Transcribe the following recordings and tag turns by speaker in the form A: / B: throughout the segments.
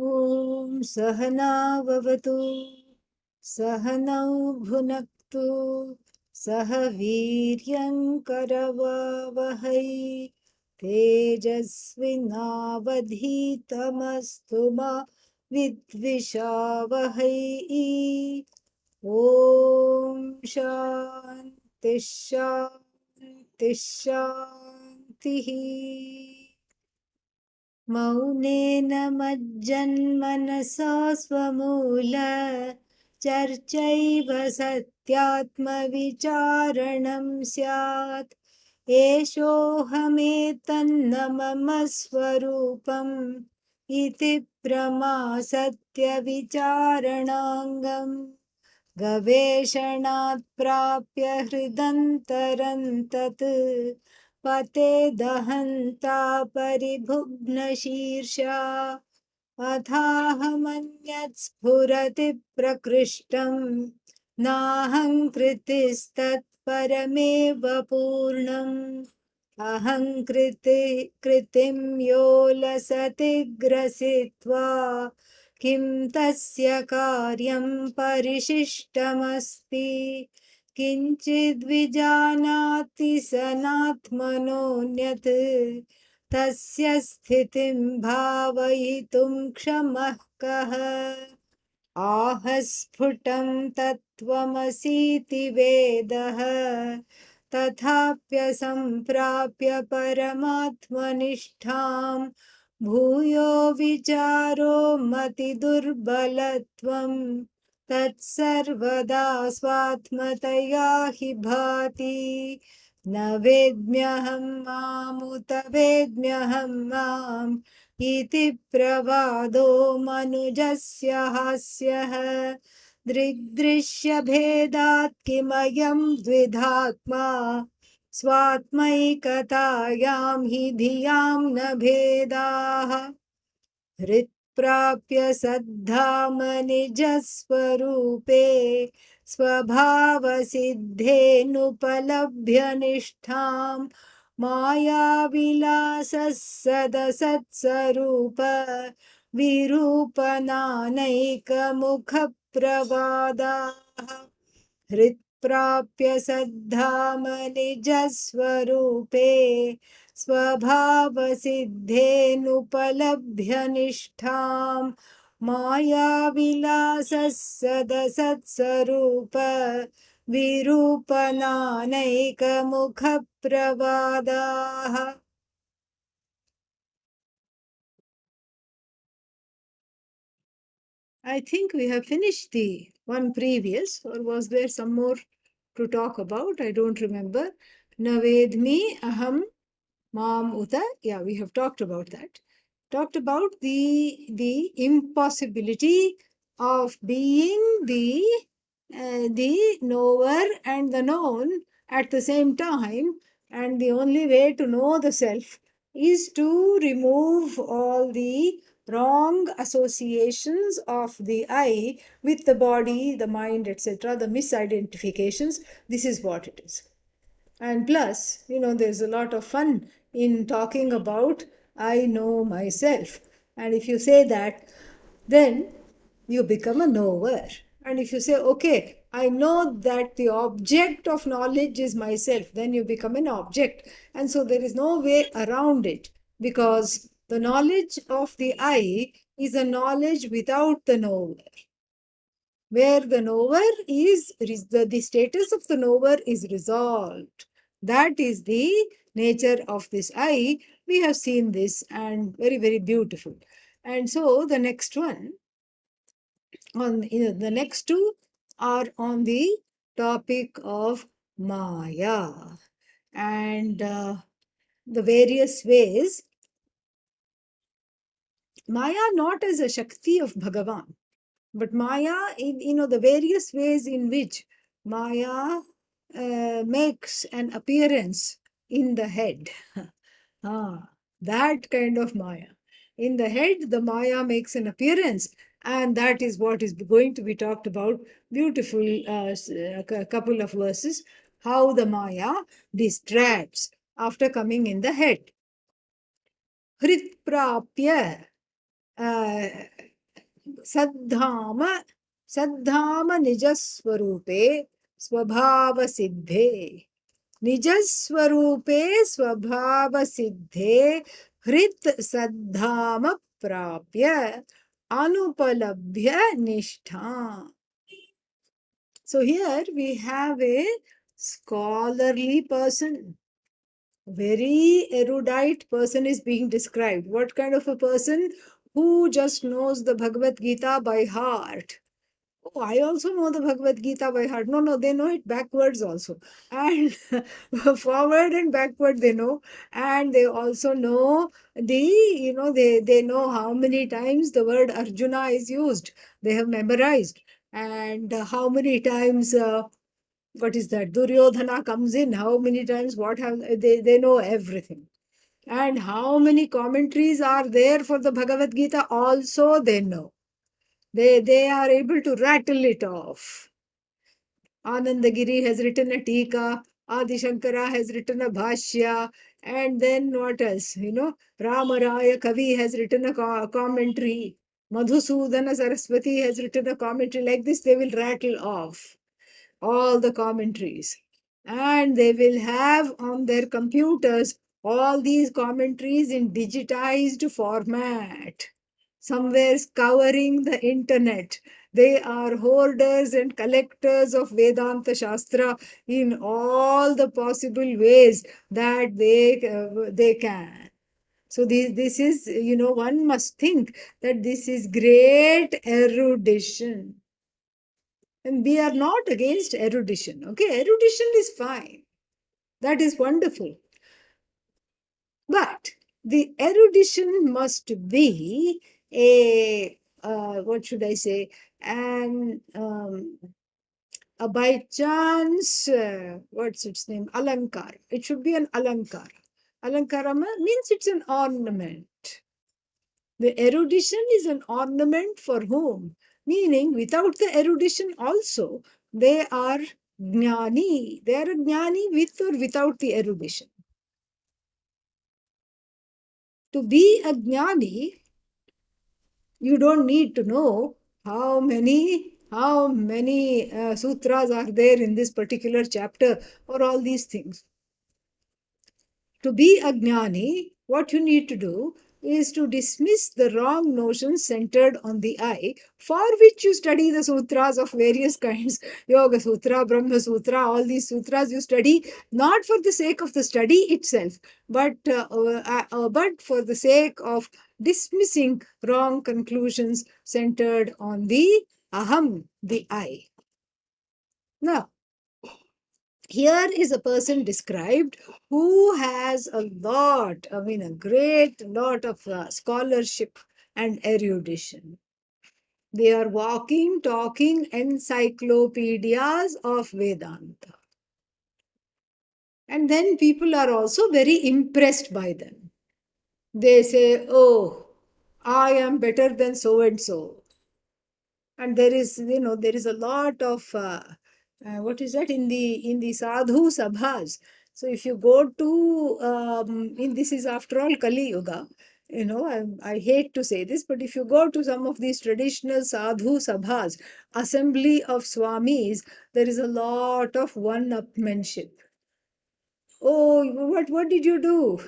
A: ॐ सहनाववतु सहनौ भुनक्तु सह वीर्यङ्करवावहै तेजस्विनावधीतमस्तु मा विद्विषावहै ॐ शान्ति शान्ति शान्तिः मौनेन मज्जन्मनसा स्वमूल चर्चैव सत्यात्मविचारणं स्यात् एषोऽहमेतन्न मम स्वरूपम् इति प्रमासत्यविचारणाङ्गम् गवेषणात् प्राप्य हृदन्तरं तत् पतेदहन्ता परिभुग्नशीर्षा अथाहमन्यत् स्फुरति प्रकृष्टम् नाहङ्कृतिस्तत्परमेव पूर्णम् कृतिं यो लसति ग्रसित्वा किं तस्य कार्यं परिशिष्टमस्ति किञ्चिद्विजानाति सनात्मनोऽन्यत् तस्य स्थितिं भावयितुं क्षमः कः आहस्फुटं तत्त्वमसीति वेदः तथाप्यसम्प्राप्य परमात्मनिष्ठां भूयो विचारो मतिदुर्बलत्वं तत्सर्वदा स्वात्मतया हि भाति न वेद्म्यहं मामुत वेद्म्यहं माम् इति प्रवादो मनुजस्य हास्यः दृग्दृश्यभेदात् किमयं द्विधात्मा स्वात्मैकतायां हि धियां न भेदाः हृत्प्राप्य सद्धाम निजस्वरूपे स्वभावसिद्धेनुपलभ्य निष्ठां मायाविलासः सदसत्स्वरूप विरूपनानैकमुखप्रवादाः हृत्प्राप्य सद्धाम निजस्वरूपे स्वभावसिद्धेनुपलभ्य निष्ठां मायाविलासः सदसत्स्वरूप विरूपनानैकमुखप्रवादाः I think we have finished the one previous, or was there some more to talk about? I don't remember. Navedmi aham mam uta. Yeah, we have talked about that. Talked about the impossibility of being the knower and the known at the same time, and the only way to know the self is to remove all the wrong associations of the I with the body, the mind, etc., the misidentifications. This is what it is. And plus, there's a lot of fun in talking about I know myself. And if you say that, then you become a knower. And if you say, okay, I know that the object of knowledge is myself, then you become an object. And so there is no way around it, because the knowledge of the I is a knowledge without the knower. Where the knower is, the status of the knower is resolved. That is the nature of this I. We have seen this, and very, very beautiful. And so the next one, the next two are on the topic of Maya and the various ways. Maya not as a Shakti of Bhagavan, but Maya, the various ways in which Maya makes an appearance in the head. That kind of Maya. In the head, the Maya makes an appearance, and that is what is going to be talked about. Beautiful couple of verses, how the Maya distracts after coming in the head. Hrit prapya. Saddhama, Saddhama Nijaswarupe Swabhava Siddhe. Nijaswarupe Swabhava Siddhe Hrit Saddhama Prapya Anupalabhya Nishtha. So here we have a scholarly person, very erudite person is being described. What kind of a person? Who just knows the Bhagavad Gita by heart. Oh, I also know the Bhagavad Gita by heart. No, no, they know it backwards also. And forward and backward they know. And they also know they know how many times the word Arjuna is used. They have memorized. And how many times what is that? Duryodhana comes in, how many times, what have they know everything. And how many commentaries are there for the Bhagavad Gita also they know. They are able to rattle it off. Anandagiri has written a Tika, Adi Shankara has written a Bhashya, and then what else? Ramaraya Kavi has written a commentary. Madhusudana Saraswati has written a commentary. Like this, they will rattle off all the commentaries. And they will have on their computers all these commentaries in digitized format, somewhere scouring the internet. They are hoarders and collectors of Vedanta Shastra in all the possible ways that they can. So this is, one must think that this is great erudition. And we are not against erudition. Okay, erudition is fine. That is wonderful. But the erudition must be what should I say, an a by chance, what's its name? Alankar. It should be an alankar. Alankara means it's an ornament. The erudition is an ornament for whom? Meaning, without the erudition also, they are jnani. They are a jnani with or without the erudition. To be a jnani, you don't need to know how many sutras are there in this particular chapter or all these things. To be a jnani, what you need to do is to dismiss the wrong notions centered on the I, for which you study the sutras of various kinds. Yoga Sutra, Brahma Sutra, all these sutras you study not for the sake of the study itself, but for the sake of dismissing wrong conclusions centered on the aham, the I. Now, here is a person described who has a great lot of scholarship and erudition. They are walking, talking encyclopedias of Vedanta. And then people are also very impressed by them. They say, oh, I am better than so and so. And there is a lot of what is that in the sadhu sabhas. So if you go to in this is after all Kali Yuga, I hate to say this, but if you go to some of these traditional sadhu sabhas, assembly of swamis, there is a lot of one-upmanship. Oh, what did you do?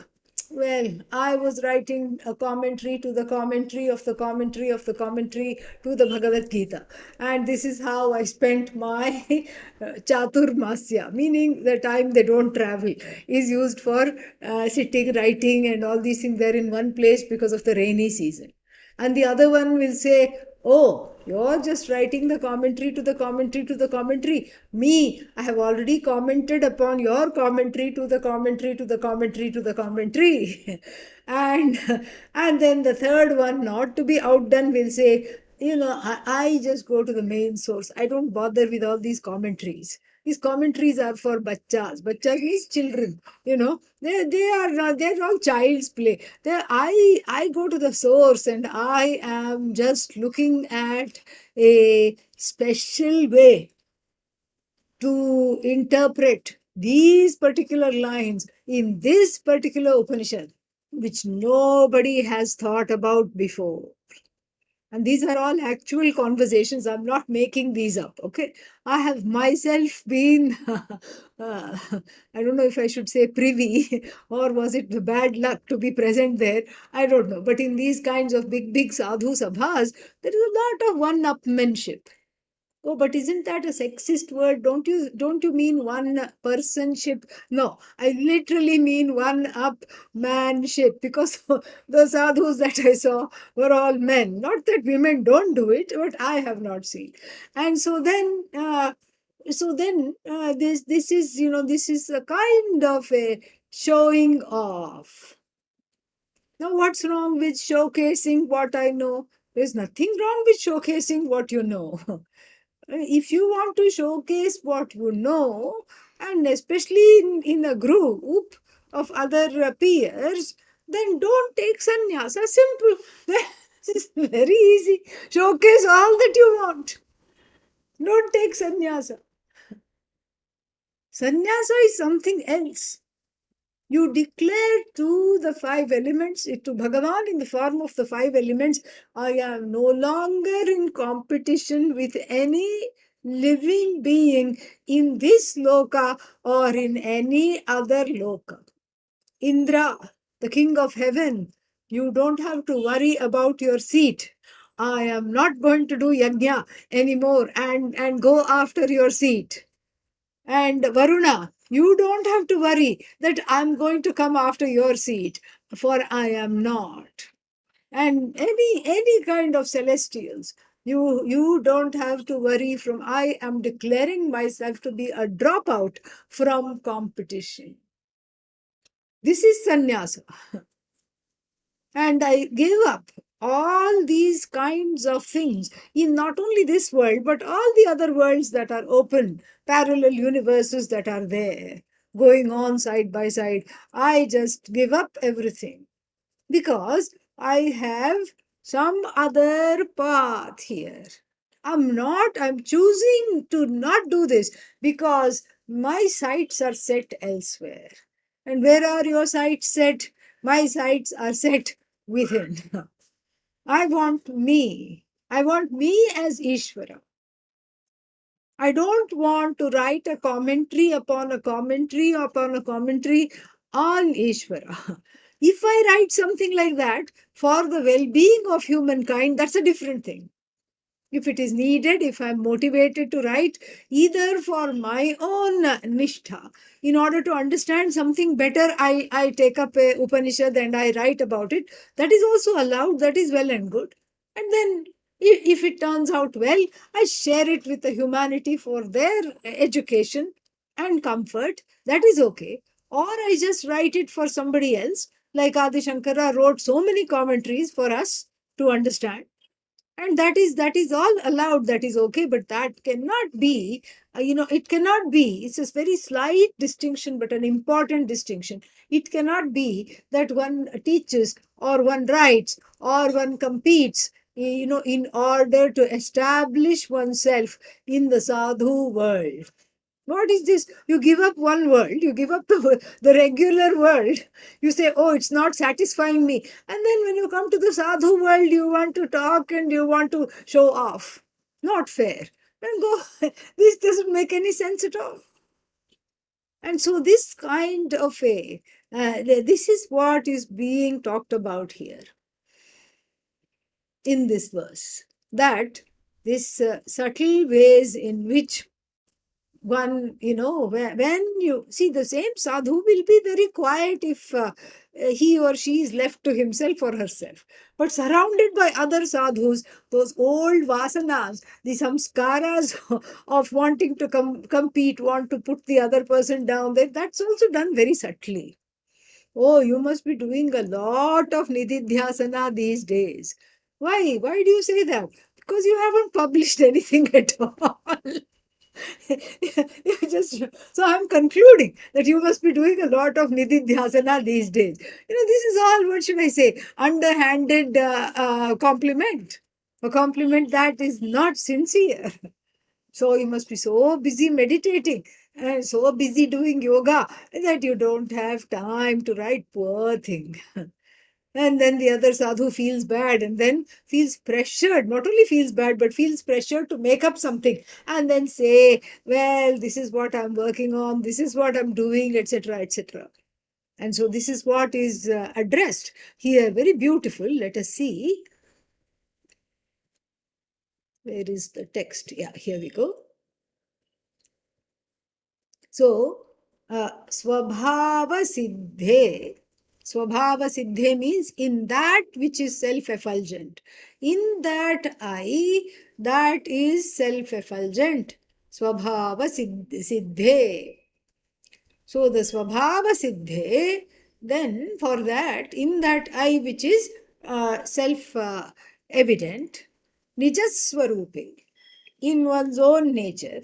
A: Well, I was writing a commentary to the commentary of the commentary of the commentary to the Bhagavad Gita. And this is how I spent my Chaturmasya, meaning the time they don't travel, is used for sitting, writing, and all these things. They're in one place because of the rainy season. And the other one will say, oh, you're just writing the commentary to the commentary to the commentary. Me, I have already commented upon your commentary to the commentary to the commentary to the commentary. and and then the third one, not to be outdone, will say, I just go to the main source. I don't bother with all these commentaries. These commentaries are for bachas. Bachas means children. They're all child's play. I go to the source and I am just looking at a special way to interpret these particular lines in this particular Upanishad, which nobody has thought about before. And these are all actual conversations. I'm not making these up. Okay. I have myself been, I don't know if I should say privy or was it the bad luck to be present there. I don't know. But in these kinds of big, big sadhu sabhas, there is a lot of one upmanship. Oh, but isn't that a sexist word? Don't you mean one personship? No, I literally mean one up manship because the sadhus that I saw were all men. Not that women don't do it, but I have not seen. And this is this is a kind of a showing off. Now, what's wrong with showcasing what I know? There's nothing wrong with showcasing what you know. If you want to showcase what you know, and especially in a group of other peers, then don't take sannyasa. Simple. This is very easy. Showcase all that you want. Don't take sannyasa. Sannyasa is something else. You declare to the five elements, to Bhagavan in the form of the five elements, I am no longer in competition with any living being in this loka or in any other loka. Indra, the king of heaven, you don't have to worry about your seat. I am not going to do yajna anymore and go after your seat. And Varuna, you don't have to worry that I'm going to come after your seat, for I am not. And any kind of celestials, you don't have to worry from I am declaring myself to be a dropout from competition. This is sannyasa. And I gave up all these kinds of things in not only this world, but all the other worlds that are open, parallel universes that are there, going on side by side. I just give up everything because I have some other path here. I'm choosing to not do this because my sights are set elsewhere. And where are your sights set? My sights are set within. I want me. I want me as Ishvara. I don't want to write a commentary upon a commentary upon a commentary on Ishvara. If I write something like that for the well being of humankind, that's a different thing. If it is needed, if I'm motivated to write, either for my own nishtha, in order to understand something better, I take up a Upanishad and I write about it. That is also allowed, that is well and good. And then, if it turns out well, I share it with the humanity for their education and comfort. That is okay. Or I just write it for somebody else, like Adi Shankara wrote so many commentaries for us to understand, and that is all allowed, that is okay, but that cannot be, it cannot be, it's a very slight distinction but an important distinction. It cannot be that one teaches or one writes or one competes, in order to establish oneself in the sadhu world. What is this? You give up one world, you give up the regular world. You say, oh, it's not satisfying me. And then when you come to the sadhu world, you want to talk and you want to show off. Not fair. Then go, this doesn't make any sense at all. And so, this kind of this is what is being talked about here in this verse. That this subtle ways in which one, when you see the same sadhu will be very quiet if he or she is left to himself or herself. But surrounded by other sadhus, those old vasanas, the samskaras of wanting to compete, want to put the other person down, that's also done very subtly. Oh, you must be doing a lot of nididhyasana these days. Why? Why do you say that? Because you haven't published anything at all. You just so I'm concluding that you must be doing a lot of nididhyasana these days. This is all, what should I say, underhanded compliment, a compliment that is not sincere. So you must be so busy meditating and so busy doing yoga that you don't have time to write. Poor thing. And then the other sadhu feels bad and then feels pressured, not only feels bad, but feels pressured to make up something and then say, well, this is what I'm working on, this is what I'm doing, etc., etc. And so this is what is addressed here. Very beautiful. Let us see. Where is the text? Yeah, here we go. So, Swabhava Siddhe. Swabhava Siddhe means in that which is self-effulgent. In that I, that is self-effulgent. Swabhava Siddhe. So, the Swabhava Siddhe, then for that, in that I which is self-evident, Nijaswarupe, in one's own nature,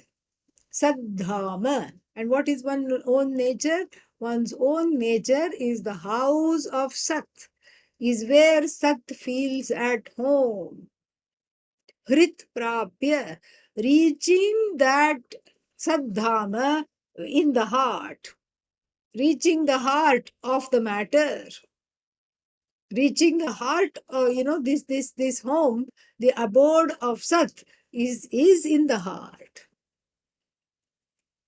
A: Saddhama. And what is one's own nature? One's own nature is the house of Sat, is where Sat feels at home. Hrit Prapya, reaching that Saddhama in the heart, reaching the heart of the matter, reaching the heart, this home, the abode of Sat is in the heart.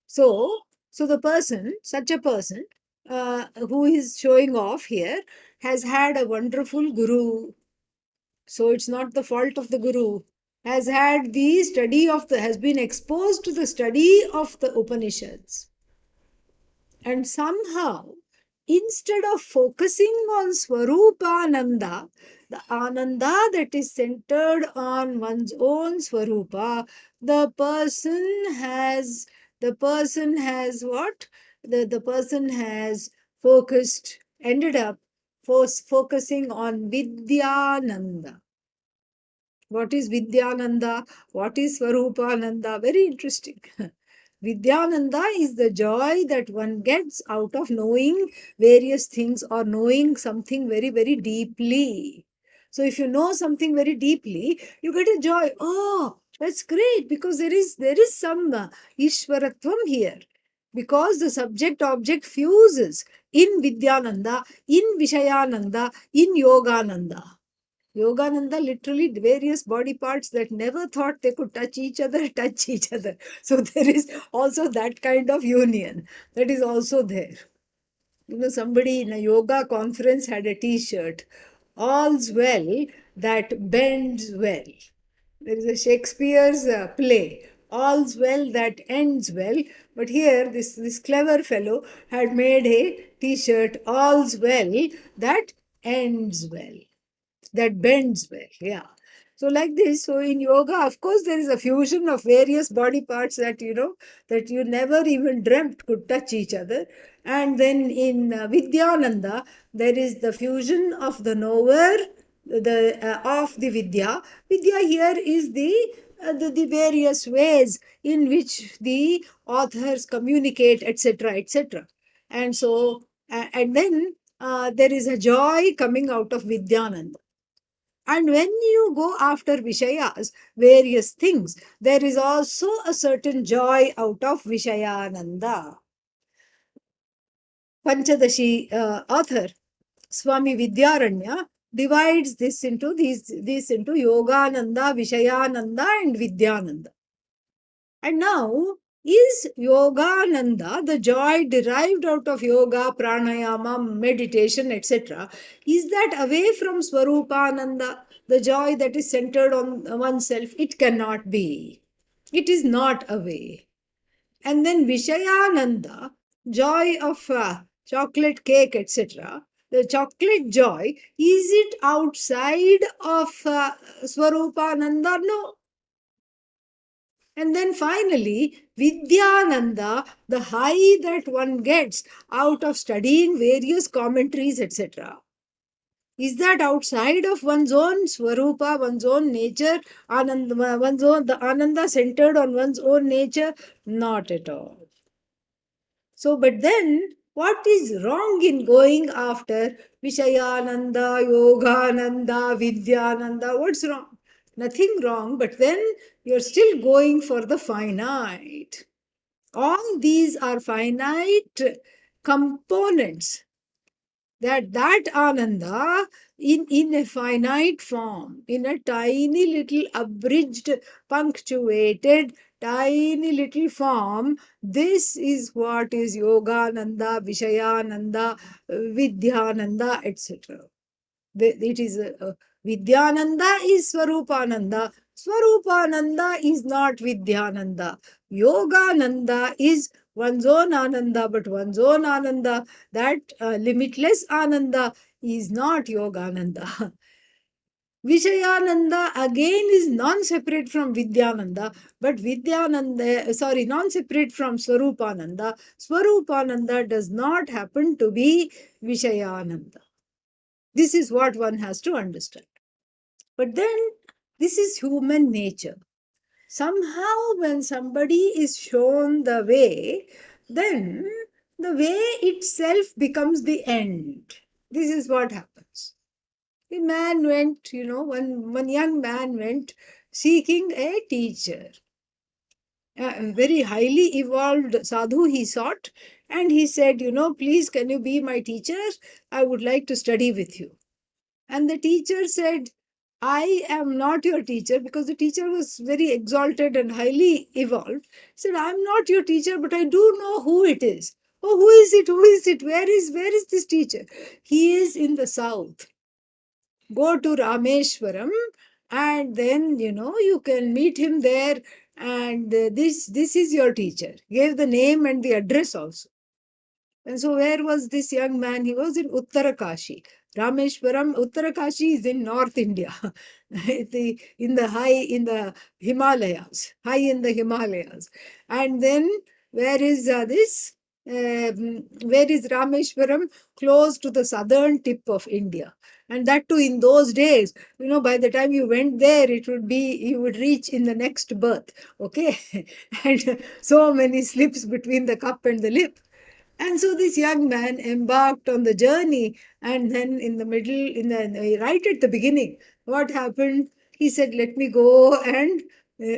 A: So the person, such a person who is showing off here, has had a wonderful guru. So it's not the fault of the guru. Has had the study of the, has been exposed to the study of the Upanishads. And somehow, instead of focusing on Swarupananda, the Ananda that is centered on one's own Swarupa, the person has what? The person has focused, ended up focusing on Vidyananda. What is Vidyananda? What is Swarupananda? Very interesting. Vidyananda is the joy that one gets out of knowing various things or knowing something very, very deeply. So if you know something very deeply, you get a joy. Oh, that's great, because there is some Ishwaratvam here. Because the subject object fuses in Vidyananda, in Vishayananda, in Yogananda. Yogananda, literally various body parts that never thought they could touch each other, touch each other. So there is also that kind of union that is also there. Somebody in a yoga conference had a t-shirt, all's well that bends well. There is a Shakespeare's play, all's well that ends well. But here, this clever fellow had made a t-shirt, all's well that ends well, that bends well. Yeah. So like this, so in yoga, of course, there is a fusion of various body parts that that you never even dreamt could touch each other. And then in Vidyananda, there is the fusion of the knower, the of the Vidya. Vidya here is the various ways in which the authors communicate, etc., etc. And so, and then there is a joy coming out of Vidyananda. And when you go after Vishayas, various things, there is also a certain joy out of Vishayananda. Panchadashi author Swami Vidyaranya divides this into Yogananda, Vishayananda, and Vidyananda. And now, is Yogananda, the joy derived out of yoga, pranayama, meditation, etc., is that away from Swarupananda, the joy that is centered on oneself? It cannot be. It is not away. And then Vishayananda, joy of chocolate cake, etc., the chocolate joy, is it outside of Swarupananda? No. And then finally, Vidyananda, the high that one gets out of studying various commentaries, etc. Is that outside of one's own Swarupa, one's own nature, Ananda, one's own, the Ananda centered on one's own nature? Not at all. So, but then, what is wrong in going after Vishayananda, Yogananda, Vidyananda? What's wrong? Nothing wrong, but then you're still going for the finite. All these are finite components. that Ananda in a finite form, in a tiny little abridged, punctuated, tiny little form, this is what is Yogananda, Vishayananda, Vidyananda, etc. It is Vidyananda is Swarupananda. Swarupananda is not Vidyananda. Yogananda is one's own Ananda, but one's own Ananda, that limitless Ananda, is not Yogananda. Vishayananda again is non-separate from Vidyananda, but non-separate from Swarupananda. Swarupananda does not happen to be Vishayananda. This is what one has to understand. But then, this is human nature. Somehow, when somebody is shown the way, then the way itself becomes the end. This is what happens. A man went, one young man went seeking a teacher. A very highly evolved sadhu he sought, and he said, please, can you be my teacher? I would like to study with you. And the teacher said, I am not your teacher, because the teacher was very exalted and highly evolved. He said, I'm not your teacher, but I do know who it is. Oh, who is it? Who is it? Where is this teacher? He is in the south. Go to Rameshwaram, and then you can meet him there. And this is your teacher. Gave the name and the address also. And so, where was this young man? He was in Uttarakashi. Rameshwaram, Uttarakashi is in North India, in the Himalayas, high in the Himalayas. And then, where is this? Where is Rameshwaram? Close to the southern tip of India. And that too, in those days, by the time you went there, you would reach in the next birth. Okay. And so many slips between the cup and the lip. And so this young man embarked on the journey, and then in the middle, right at the beginning, what happened? He said, "Let me go and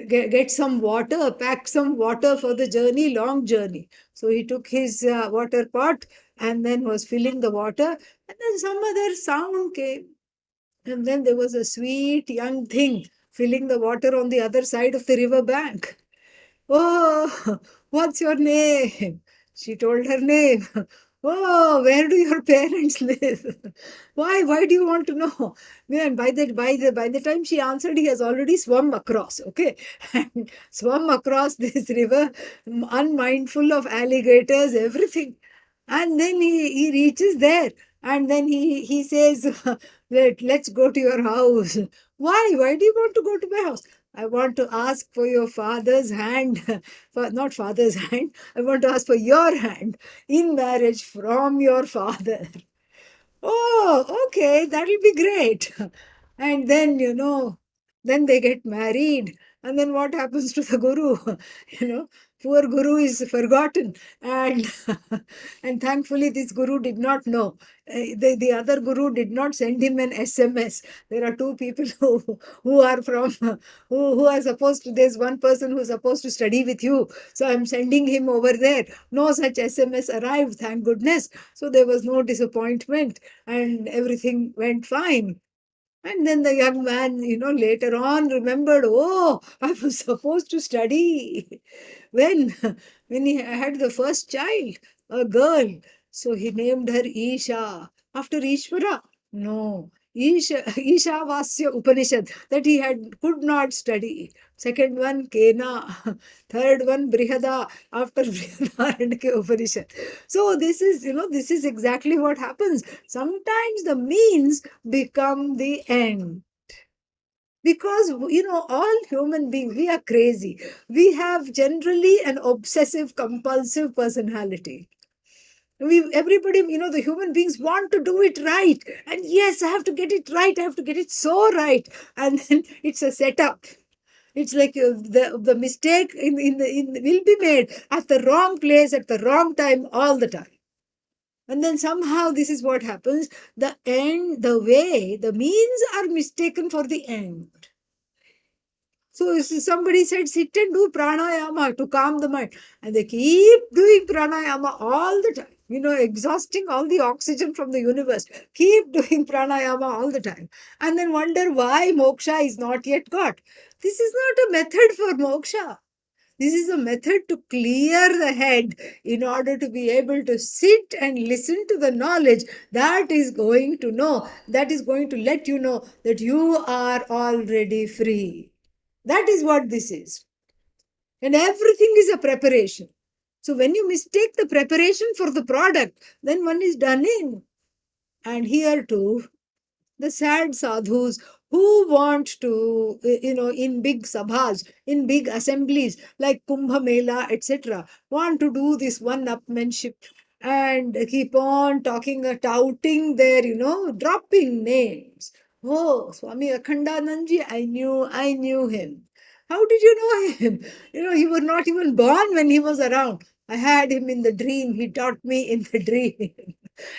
A: get some water, pack some water for the journey, long journey." So he took his water pot and then was filling the water, and then some other sound came, and then there was a sweet young thing filling the water on the other side of the river bank. Oh, what's your name? She told her name. Oh, where do your parents live? Why? Why do you want to know? Man, by the time she answered, he has already swum across. Okay, and swum across this river, unmindful of alligators, everything. And then he reaches there, and then he says, let's go to your house. Why? Why do you want to go to my house? I want to ask for your father's hand, not father's hand. I want to ask for your hand in marriage from your father. Oh, okay, that'll be great. And then, then they get married. And then what happens to the guru? You know, poor guru is forgotten. And and thankfully, this guru did not know. The other guru did not send him an SMS. There are two people who are from, who are supposed to, there's one person who's supposed to study with you. So I'm sending him over there. No such SMS arrived, thank goodness. So there was no disappointment, and everything went fine. And then the young man, later on remembered, oh, I was supposed to study. When? When he had the first child, a girl. So he named her Isha. After Ishvara? No. Ishavasya Upanishad, that he could not study. Second one, Kena. Third one, Brihada, after Brihadaranyaka Upanishad. So this is exactly what happens. Sometimes the means become the end. Because, all human beings, we are crazy. We have generally an obsessive compulsive personality. Everybody, the human beings want to do it right. And yes, I have to get it right. I have to get it so right. And then it's a setup. It's like the mistake will be made at the wrong place at the wrong time all the time. And then somehow this is what happens. The end, the way, the means are mistaken for the end. So somebody said, sit and do pranayama to calm the mind. And they keep doing pranayama all the time. exhausting all the oxygen from the universe. Keep doing pranayama all the time. And then wonder why moksha is not yet got. This is not a method for moksha. This is a method to clear the head in order to be able to sit and listen to the knowledge that is going to let you know that you are already free. That is what this is. And everything is a preparation. So when you mistake the preparation for the product, then one is done in. And here too, the sad sadhus who want to, in big sabhas, in big assemblies like Kumbh Mela, etc., want to do this one upmanship and keep on talking, touting their, dropping names. Oh, Swami Akhandanandji, I knew him. How did you know him? He was not even born when he was around. I had him in the dream. He taught me in the dream.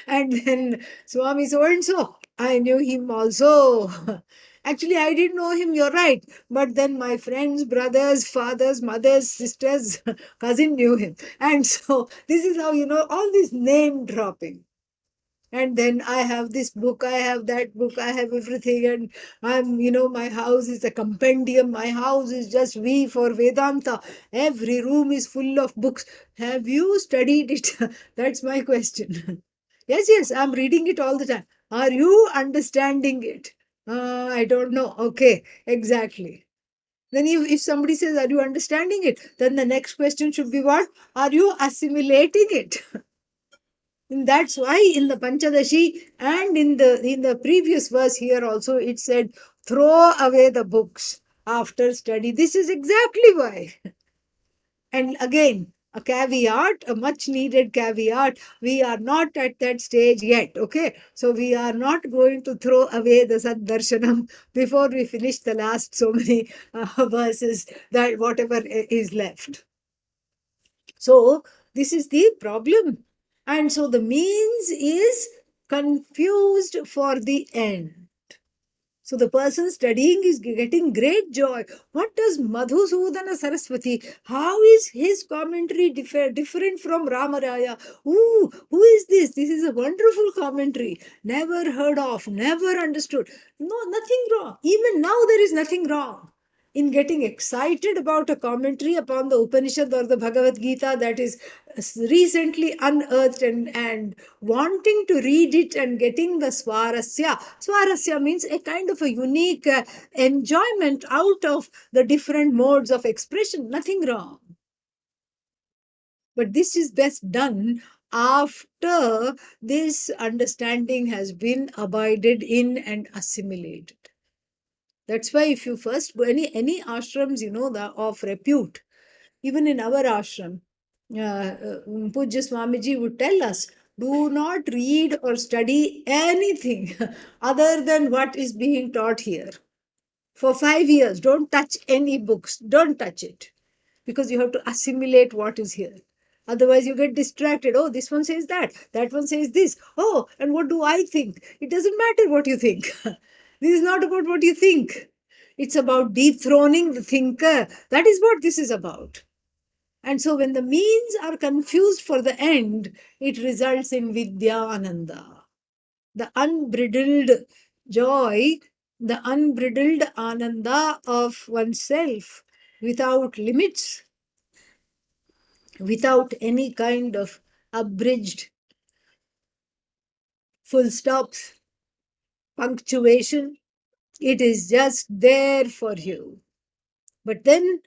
A: And then Swami so and so, I knew him also. Actually, I didn't know him, you're right. But then my friends, brothers, fathers, mothers, sisters, cousin knew him. And so this is how, all this name dropping. And then I have this book, I have that book, I have everything. And my house is a compendium. My house is just V for Vedanta. Every room is full of books. Have you studied it? That's my question. Yes, yes, I'm reading it all the time. Are you understanding it? I don't know. Okay, exactly. Then if somebody says, are you understanding it? Then the next question should be what? Are you assimilating it? And that's why in the Panchadashi and in the previous verse here also it said, throw away the books after study. This is exactly why. And again, a caveat, a much needed caveat, we are not at that stage yet. Okay. So we are not going to throw away the Saddarshanam before we finish the last so many verses, that whatever is left. So this is the problem. And so the means is confused for the end. So the person studying is getting great joy. What does Madhusudana Saraswati? How is his commentary different from Ramaraya? Ooh, who is this? This is a wonderful commentary. Never heard of, never understood. No, nothing wrong. Even now there is nothing wrong in getting excited about a commentary upon the Upanishad or the Bhagavad Gita that is recently unearthed, and wanting to read it and getting the Swarasya. Swarasya means a kind of a unique enjoyment out of the different modes of expression. Nothing wrong. But this is best done after this understanding has been abided in and assimilated. That's why if you first go any ashrams, the of repute, even in our ashram, Pujya Swamiji would tell us, do not read or study anything other than what is being taught here. For 5 years, don't touch any books. Don't touch it. Because you have to assimilate what is here. Otherwise, you get distracted. Oh, this one says that. That one says this. Oh, and what do I think? It doesn't matter what you think. This is not about what you think. It's about dethroning the thinker. That is what this is about. And so when the means are confused for the end, it results in Vidyananda. The unbridled joy, the unbridled ananda of oneself without limits, without any kind of abridged full stops, punctuation. It is just there for you. But then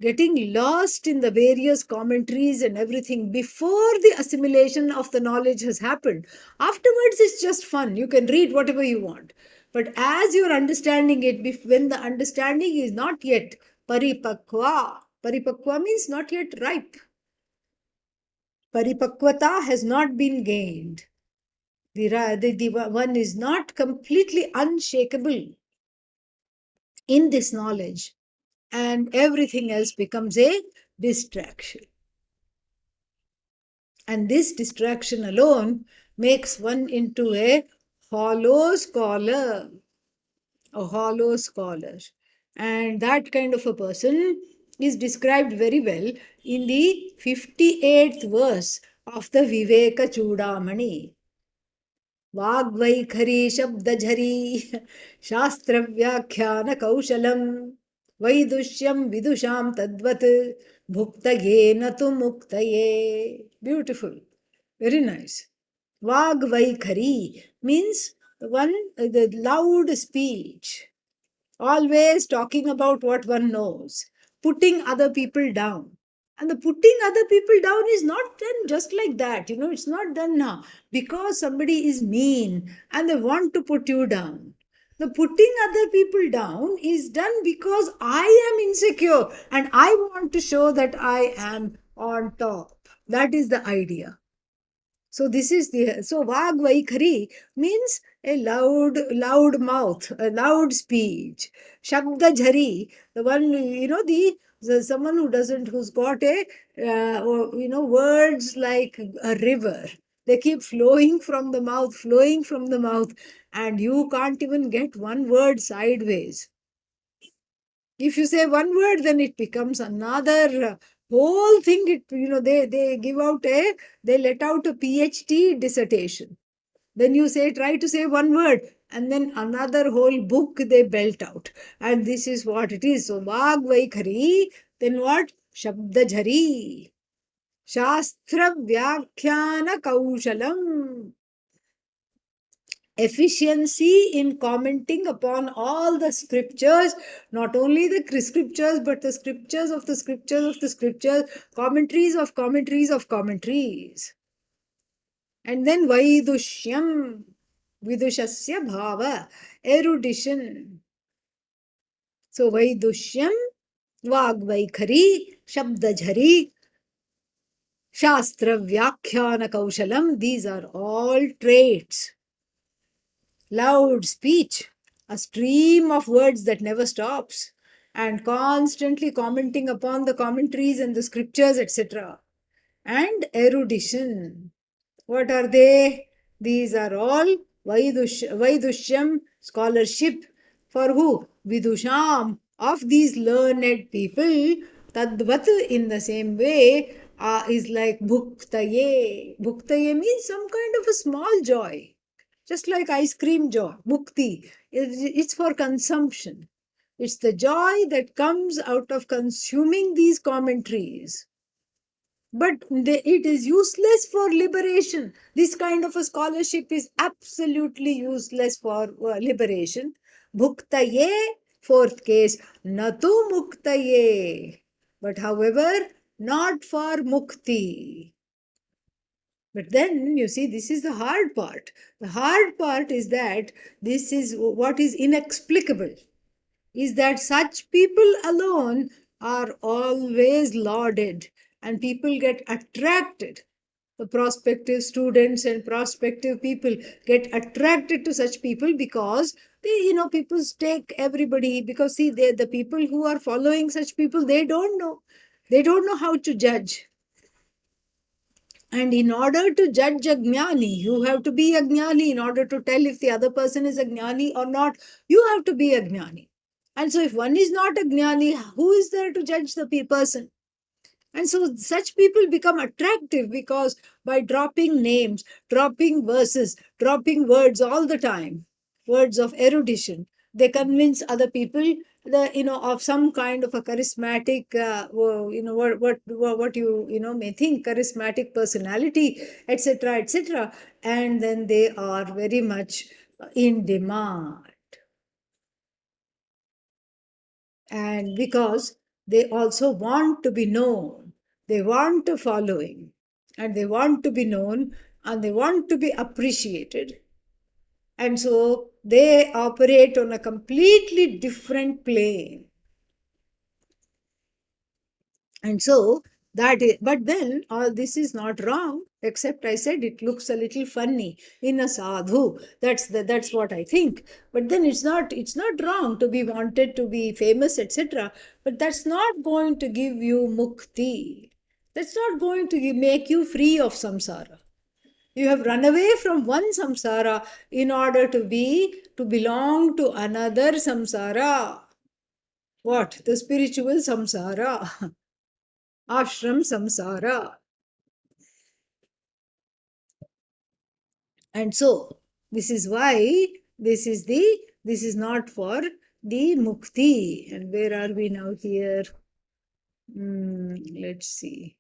A: getting lost in the various commentaries and everything before the assimilation of the knowledge has happened. Afterwards, it's just fun. You can read whatever you want. But as you're understanding it, when the understanding is not yet paripakwa, paripakwa means not yet ripe. Paripakwata has not been gained. The one is not completely unshakable in this knowledge, and everything else becomes a distraction. And this distraction alone makes one into a hollow scholar, a hollow scholar. And that kind of a person is described very well in the 58th verse of the Viveka Chudamani. वाग्वैखरी शब्दझरी शास्त्रव्याख्यानकौशलम् वैदुष्यं विदुषां तद्वत् भुक्तये न तु मुक्तये. Beautiful. Very nice. Vagvaikhari means the loud speech, always talking about what one knows, putting other people down. And the putting other people down is not done just like that. It's not done now because somebody is mean and they want to put you down. The putting other people down is done because I am insecure and I want to show that I am on top. That is the idea. So this is the so Vagvaikhari means a loud mouth, a loud speech. Shabda Jhari, the one the someone who's got a words like a river. They keep flowing from the mouth, and you can't even get one word sideways. If you say one word, then it becomes another whole thing. They give out they let out a PhD dissertation. Then you say, try to say one word, and then another whole book they belt out. And this is what it is. So, Vagvaikhari, then what? Shabdajhari. Shastra Vyakhyana Kaushalam. Efficiency in commenting upon all the scriptures, not only the scriptures, but the scriptures of the scriptures of the scriptures, commentaries of commentaries of commentaries. And then Vaidushyam, Vidushasya Bhava, erudition. So Vaidushyam, Vagvaikhari, Shabdajhari, Shastra Vyakhyana Kaushalam, these are all traits. Loud speech, a stream of words that never stops, and constantly commenting upon the commentaries and the scriptures, etc. And erudition. What are they? These are all Vaidushyam, scholarship. For who? Vidusham, of these learned people. Tadvat, in the same way, is like Bhuktaye. Bhuktaye means some kind of a small joy. Just like ice cream joy, mukti, it's for consumption. It's the joy that comes out of consuming these commentaries. But it is useless for liberation. This kind of a scholarship is absolutely useless for liberation. Bhuktaye, fourth case, natu muktaye. But however, not for mukti. But then you see, this is the hard part. The hard part is that this is what is inexplicable, is that such people alone are always lauded and people get attracted. The prospective students and prospective people get attracted to such people because people take everybody, because see, the people who are following such people, they don't know. They don't know how to judge. And in order to judge a jnani, you have to be a jnani. In order to tell if the other person is a jnani or not, you have to be a jnani. And so if one is not a jnani, who is there to judge the person? And so such people become attractive because by dropping names, dropping verses, dropping words all the time, words of erudition, they convince other people of some kind of a charismatic what you may think charismatic personality, etc., etc., and then they are very much in demand. And because they also want to be known, they want a following, and they want to be known, and they want to be appreciated. And so they operate on a completely different plane. And so but then all this is not wrong, except I said it looks a little funny in a sadhu. That's what I think. But then it's not wrong to be wanted to be famous, etc. But that's not going to give you mukti. That's not going to make you free of samsara. You have run away from one samsara in order to belong to another samsara. What? The spiritual samsara. Ashram samsara. And so this is why this is not for the mukti. And where are we now here? Let's see.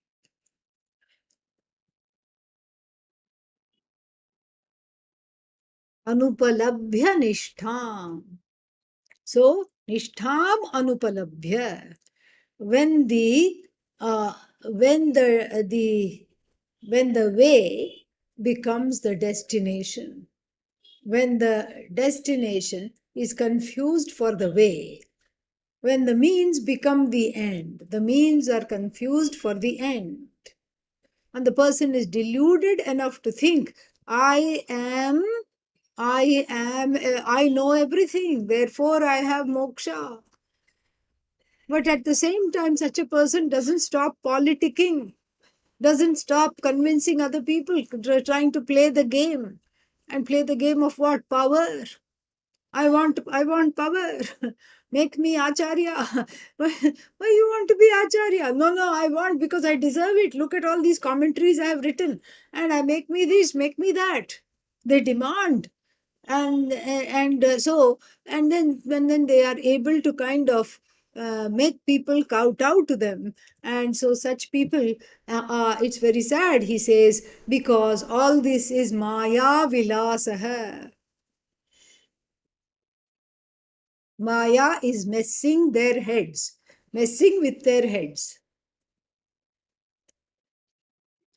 A: Anupalabhya nistham. So nistham anupalabhya. When the uh, when the way becomes the destination, when the destination is confused for the way, when the means become the end, the means are confused for the end, and the person is deluded enough to think, I am, I know everything, therefore I have moksha. But at the same time, such a person doesn't stop politicking, doesn't stop convincing other people, trying to play the game. And play the game of what? Power. I want power. Make me Acharya. Why you want to be Acharya? No, no, I want because I deserve it. Look at all these commentaries I have written. And I make me this, make me that. They demand. So and then they are able to kind of make people kowtow to them. And so such people, it's very sad, he says, because all this is Maya Vilasaha. Maya is messing their heads, messing with their heads.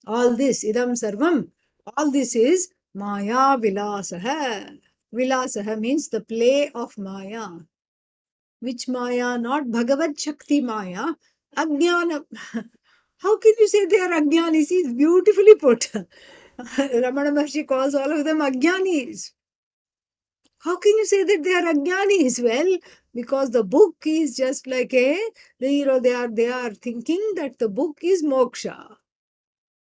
A: All this, idam sarvam, all this is Maya Vilasaha. Vilasaha means the play of Maya. Which Maya? Not Bhagavad Shakti Maya. Ajnana. How can you say they are Ajnanis? It's beautifully put. Ramana Maharshi calls all of them Ajnanis. How can you say that they are Ajnanis? Well, because the book is just like they are thinking that the book is moksha.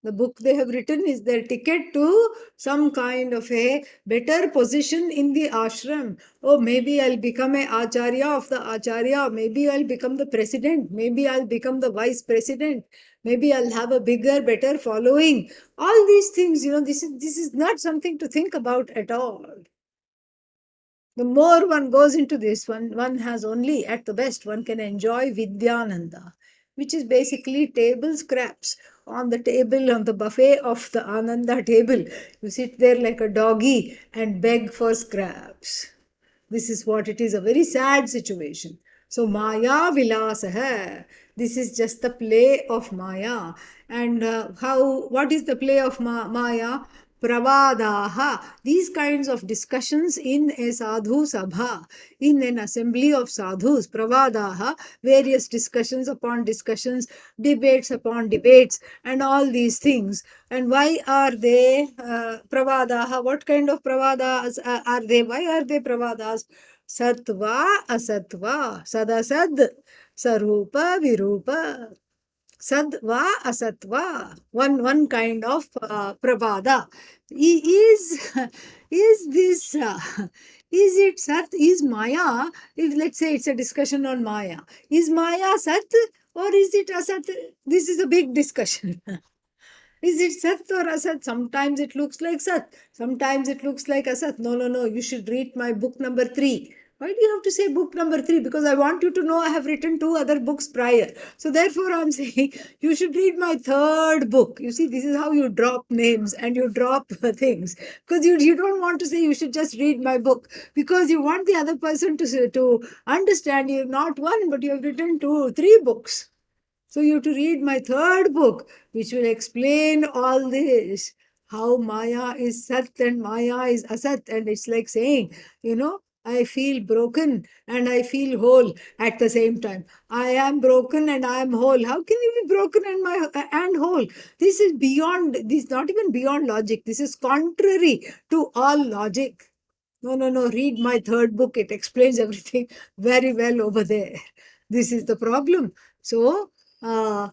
A: The book they have written is their ticket to some kind of a better position in the ashram. Oh, maybe I'll become a acharya of the acharya. Maybe I'll become the president. Maybe I'll become the vice president. Maybe I'll have a bigger, better following. All these things, this is not something to think about at all. The more one goes into this, one has only, at the best, one can enjoy Vidyananda, which is basically table scraps on the table, on the buffet of the Ananda table. You sit there like a doggy and beg for scraps. This is what it is, a very sad situation. So, Maya Vilasaha. This is just the play of Maya. And what is the play of Maya? Pravadaha. These kinds of discussions in a sadhu sabha, in an assembly of sadhus, pravadaha, various discussions upon discussions, debates upon debates, and all these things. And why are they pravadaha? What kind of pravadas are they? Why are they pravadas? Satva, asatva, sadasad, sarupa, virupa. Sadva, asatva, one kind of pravada. Is is this is it sat? Is Maya? If let's say it's a discussion on Maya, is Maya sat or is it asat? This is a big discussion. Is it Sat or Asat? Sometimes it looks like Sat, sometimes it looks like Asat. No, no, no, you should read my book number 3. Why do you have to say book number 3? Because I want you to know I have written 2 other books prior. So therefore, I'm saying you should read my 3rd book. You see, this is how you drop names and you drop things. Because you don't want to say you should just read my book. Because you want the other person to understand you have not one, but you have written 2, 3 books. So you have to read my 3rd book, which will explain all this. How Maya is Sat and Maya is Asat. And it's like saying, I feel broken and I feel whole at the same time. I am broken and I am whole. How can you be broken and whole? This is beyond, this is not even beyond logic. This is contrary to all logic. No, no, no. Read my 3rd book. It explains everything very well over there. This is the problem. So, uh,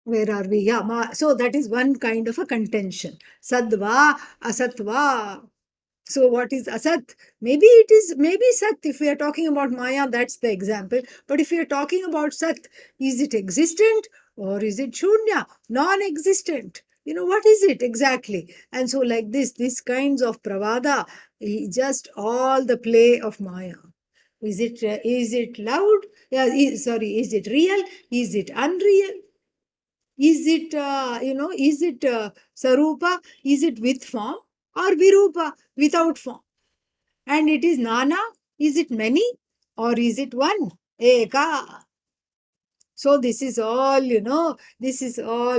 A: where are we? Yeah, so that is one kind of a contention. Sadva, asatva. So what is asat? Maybe sat. If we are talking about Maya, that's the example. But if we are talking about sat, is it existent or is it shunya, non-existent? What is it exactly? And so, like this kinds of pravada, just all the play of Maya. Is it loud? Yeah, sorry, is it real? Is it unreal? Is it Sarupa? Is it with form? Or Virupa, without form? And it is Nana? Is it many? Or is it one? Eka. So this is all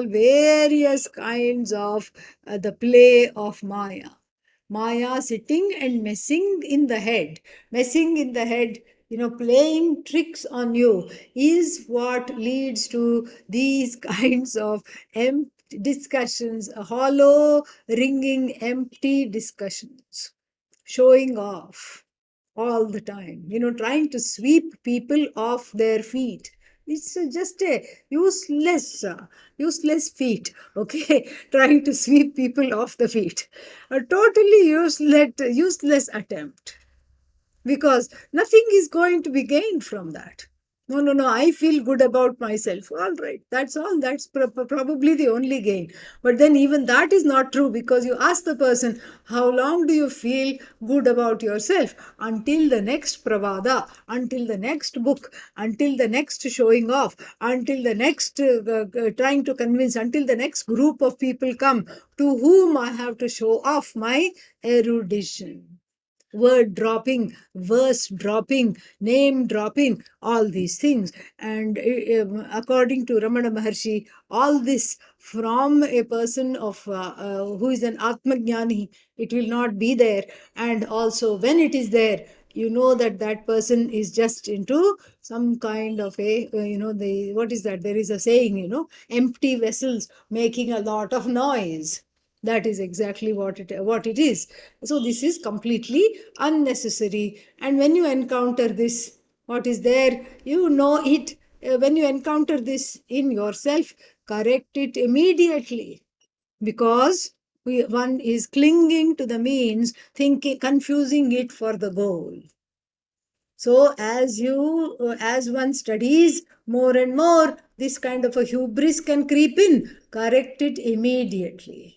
A: various kinds of the play of Maya. Maya sitting and messing in the head, playing tricks on you is what leads to these kinds of discussions, hollow, ringing, empty discussions, showing off all the time, trying to sweep people off their feet. It's just a useless feat, okay? Trying to sweep people off the feet. A totally useless attempt, because nothing is going to be gained from that. No, no, no, I feel good about myself. All right, that's all. That's probably the only gain. But then, even that is not true, because you ask the person, how long do you feel good about yourself? Until the next pravada, until the next book, until the next showing off, until the next trying to convince, until the next group of people come to whom I have to show off my erudition. Word dropping, verse dropping, name dropping, all these things. And according to Ramana Maharshi, all this from a person who is an Atmajnani, it will not be there. And also, when it is there, you know that that person is just into some kind of what is that? There is a saying, empty vessels making a lot of noise. That is exactly what it is. So this is completely unnecessary. And when you encounter this, what is there, it. When you encounter this in yourself, correct it immediately, because one is clinging to the means, thinking, confusing it for the goal. So as one studies more and more, this kind of a hubris can creep in. Correct it immediately.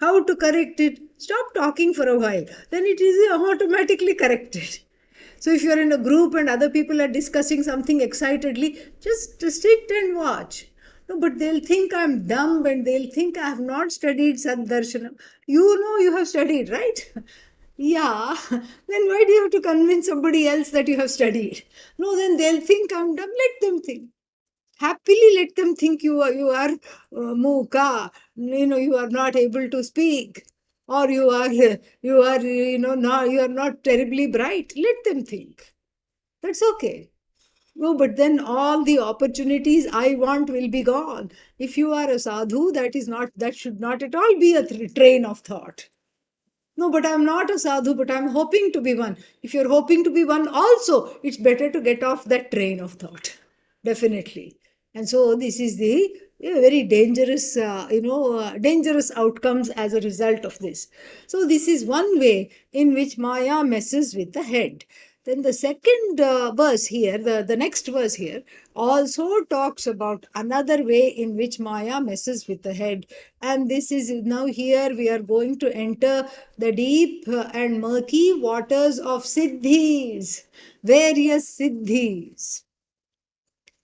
A: How to correct it? Stop talking for a while. Then it is automatically corrected. So if you're in a group and other people are discussing something excitedly, just sit and watch. No, but they'll think I'm dumb and they'll think I have not studied Saddarshanam. You know you have studied, right? Yeah, then why do you have to convince somebody else that you have studied? No, then they'll think I'm dumb. Let them think. Happily let them think you are mooka. You are not able to speak, or you are not terribly bright. Let them think. That's okay. No, but then all the opportunities I want will be gone. If you are a sadhu, that should not at all be a train of thought. No, but I'm not a sadhu, but I'm hoping to be one. If you're hoping to be one also, it's better to get off that train of thought. Definitely. And so this is the very dangerous, dangerous outcomes as a result of this. So this is one way in which Maya messes with the head. Then the second verse here, the next verse here, also talks about another way in which Maya messes with the head. And this is now here we are going to enter the deep and murky waters of siddhis, various siddhis.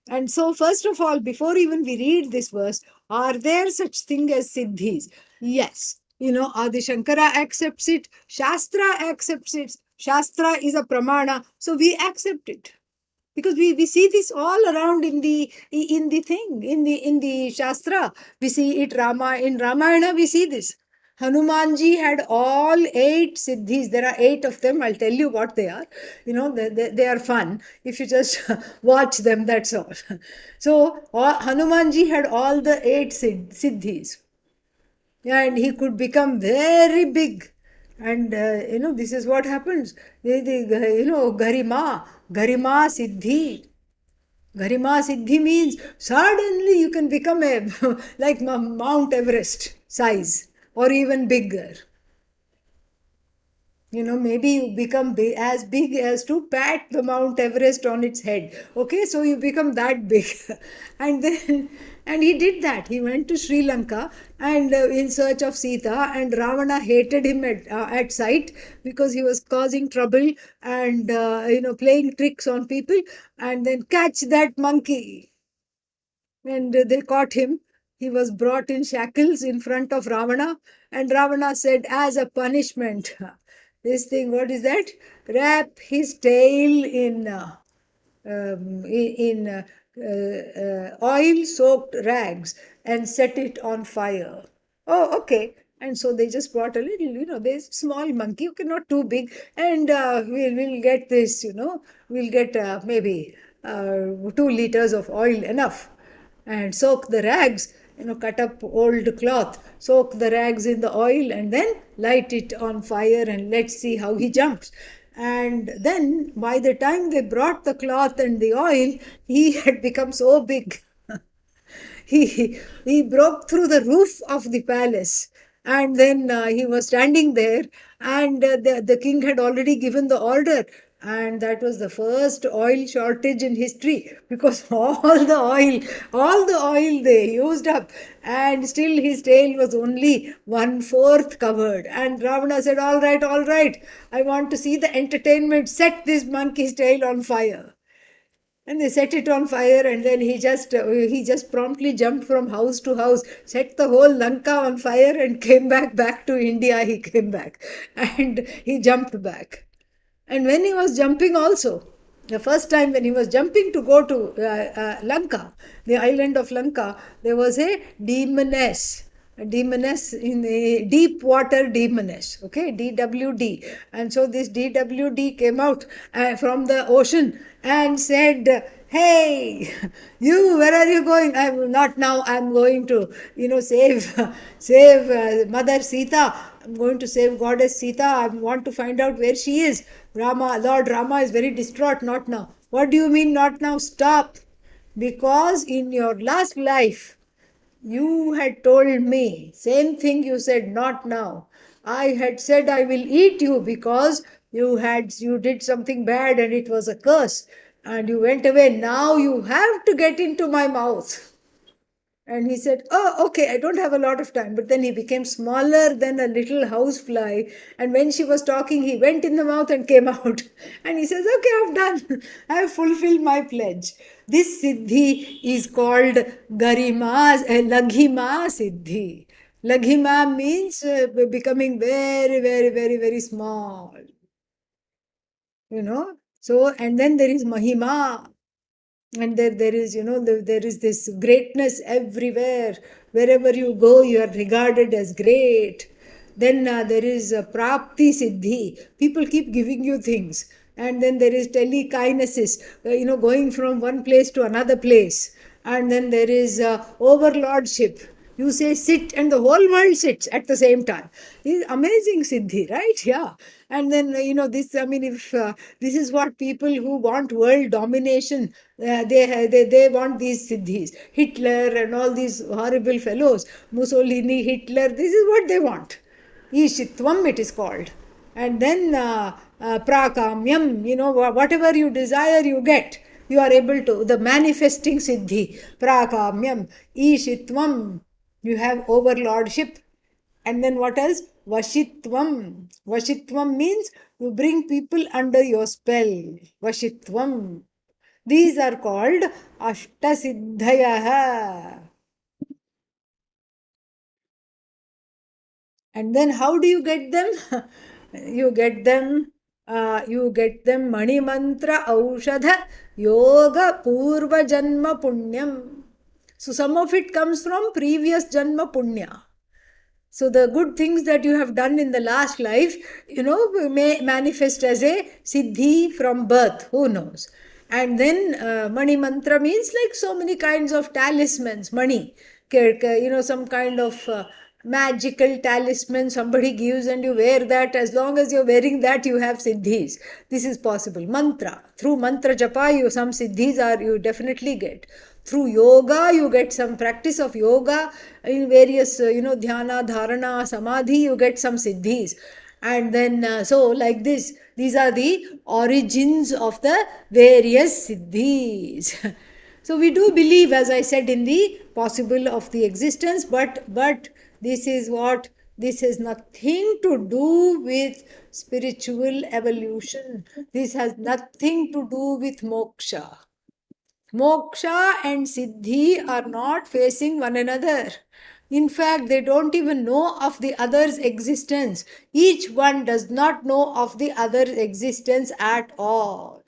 A: And so, first of all, before even we read this verse, are there such thing as siddhis? Yes. Adi Shankara accepts it, Shastra accepts it. Shastra is a pramana, so we accept it, because we see this all around in the thing, in the Shastra. We see it in Ramayana. We see this. Hanumanji had all 8 siddhis. There are 8 of them. I'll tell you what they are. They are fun if you just watch them. That's all. So Hanumanji had all the 8 siddhis, and he could become very big. And this is what happens. Garima Siddhi. Garima Siddhi means suddenly you can become a like Mount Everest size or even bigger. maybe you become as big as to pat the Mount Everest on its head. Okay, so you become that big. And then, and he did that. He went to Sri Lanka and in search of Sita, and Ravana hated him at sight because he was causing trouble and, playing tricks on people. And then catch that monkey. And they caught him. He was brought in shackles in front of Ravana, and Ravana said, as a punishment, this thing, what is that? Wrap his tail in oil soaked rags and set it on fire. Oh, okay. And so they just brought a little, there's small monkey, okay, not too big, and we'll get this, we'll get maybe 2 liters of oil enough, and soak the rags, cut up old cloth, soak the rags in the oil, and then light it on fire, and let's see how he jumps. And then by the time they brought the cloth and the oil, he had become so big. He broke through the roof of the palace, and then he was standing there, and the king had already given the order, and that was the first oil shortage in history, because all the oil they used up, and still his tail was only one-fourth covered. And Ravana said, all right, I want to see the entertainment, set this monkey's tail on fire. And they set it on fire, and then he just promptly jumped from house to house, set the whole Lanka on fire, and came back to India. He came back, and he jumped back. And when he was jumping also, the first time when he was jumping to go to Lanka, the island of Lanka, there was a demoness in a deep water demoness, okay, DWD. And so this DWD came out from the ocean and said, hey, you, where are you going? I'm not now, I'm going to, save Mother Sita. I'm going to save Goddess Sita. I want to find out where she is. Lord Rama is very distraught. Not now. What do you mean, not now? Stop. Because in your last life, you had told me, same thing you said, not now. I had said I will eat you because you did something bad and it was a curse, and you went away. Now you have to get into my mouth. And he said, oh, okay, I don't have a lot of time. But then he became smaller than a little housefly. And when she was talking, he went in the mouth and came out. And he says, okay, I've done. I've fulfilled my pledge. This siddhi is called Laghima siddhi. Laghima means becoming very, very, very, very small. So, and then there is Mahima, and there is there is this greatness everywhere. Wherever you go, you are regarded as great. Then there is prapti siddhi. People keep giving you things. And then there is telekinesis, going from one place to another place. And then there is overlordship. You say sit, and the whole world sits at the same time. This is amazing siddhi, right? Yeah. And then, this, I mean, if this is what people who want world domination, they want these siddhis. Hitler and all these horrible fellows, Mussolini, Hitler, this is what they want. Ishitvam, it is called. And then prakamyam, whatever you desire, you get. You are able to, the manifesting siddhi, prakamyam, ishitvam, you have overlordship. And then what else? Vashitvam. Vashitvam means you bring people under your spell. Vashitvam. These are called Ashtasiddhayaha. And then how do you get them? You get them Mani Mantra Aushadha Yoga Purva Janma Punyam. So some of it comes from previous Janma Punya. So the good things that you have done in the last life, may manifest as a siddhi from birth. Who knows? And then Mani Mantra means like so many kinds of talismans. Mani, some kind of magical talisman somebody gives, and you wear that. As long as you're wearing that, you have siddhis. This is possible. Mantra. Through mantra japa, some siddhis you definitely get. Through yoga, you get some practice of yoga in various, dhyana, dharana, samadhi, you get some siddhis. And then, so like this, these are the origins of the various siddhis. So we do believe, as I said, in the possible of the existence, but this is what, this has nothing to do with spiritual evolution. This has nothing to do with moksha. Moksha and Siddhi are not facing one another. In fact, they don't even know of the other's existence. Each one does not know of the other's existence at all.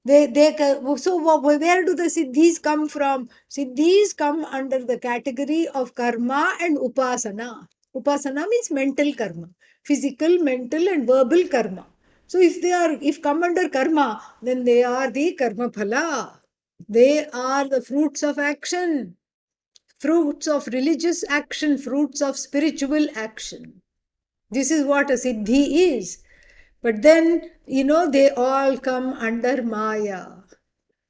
A: So where do the Siddhis come from? Siddhis come under the category of karma and upasana. Upasana means mental karma, physical, mental, and verbal karma. So if come under karma, then they are the karma phala. They are the fruits of action, fruits of religious action, fruits of spiritual action. This is what a siddhi is. But then, they all come under Maya.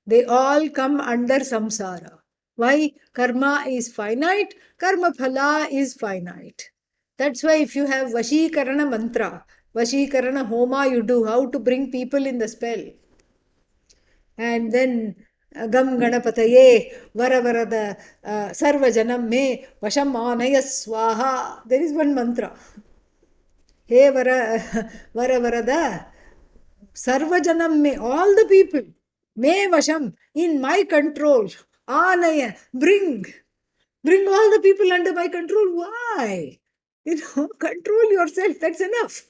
A: They all come under samsara. Why? Karma is finite, karma phala is finite. That's why if you have Vashikarana mantra, Vashikarana homa you do, how to bring people in the spell. And then Gam Ganapataye, Varavarada, Sarva Janam me, Vasham Anaya Swaha. There is one mantra. Hey Varavarada, Sarva Janam me, all the people, me Vasham, in my control, Anaya, bring all the people under my control. Why? Control yourself. That's enough.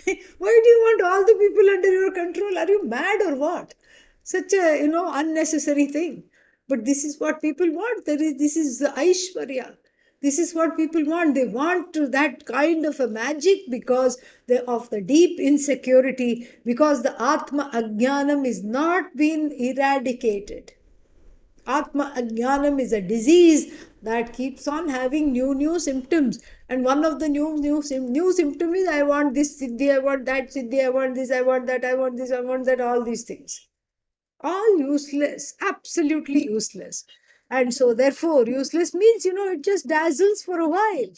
A: Why do you want all the people under your control? Are you mad or what? Such a, unnecessary thing. But this is what people want. This is Aishwarya. This is what people want. They want that kind of a magic because of the deep insecurity, because the Atma Ajnanam is not been eradicated. Atma Ajnanam is a disease that keeps on having new symptoms. And one of the new symptom is I want this siddhi, I want that siddhi, I want this, I want that, I want this, I want that, all these things. All useless, absolutely useless. And so therefore useless means, it just dazzles for a while.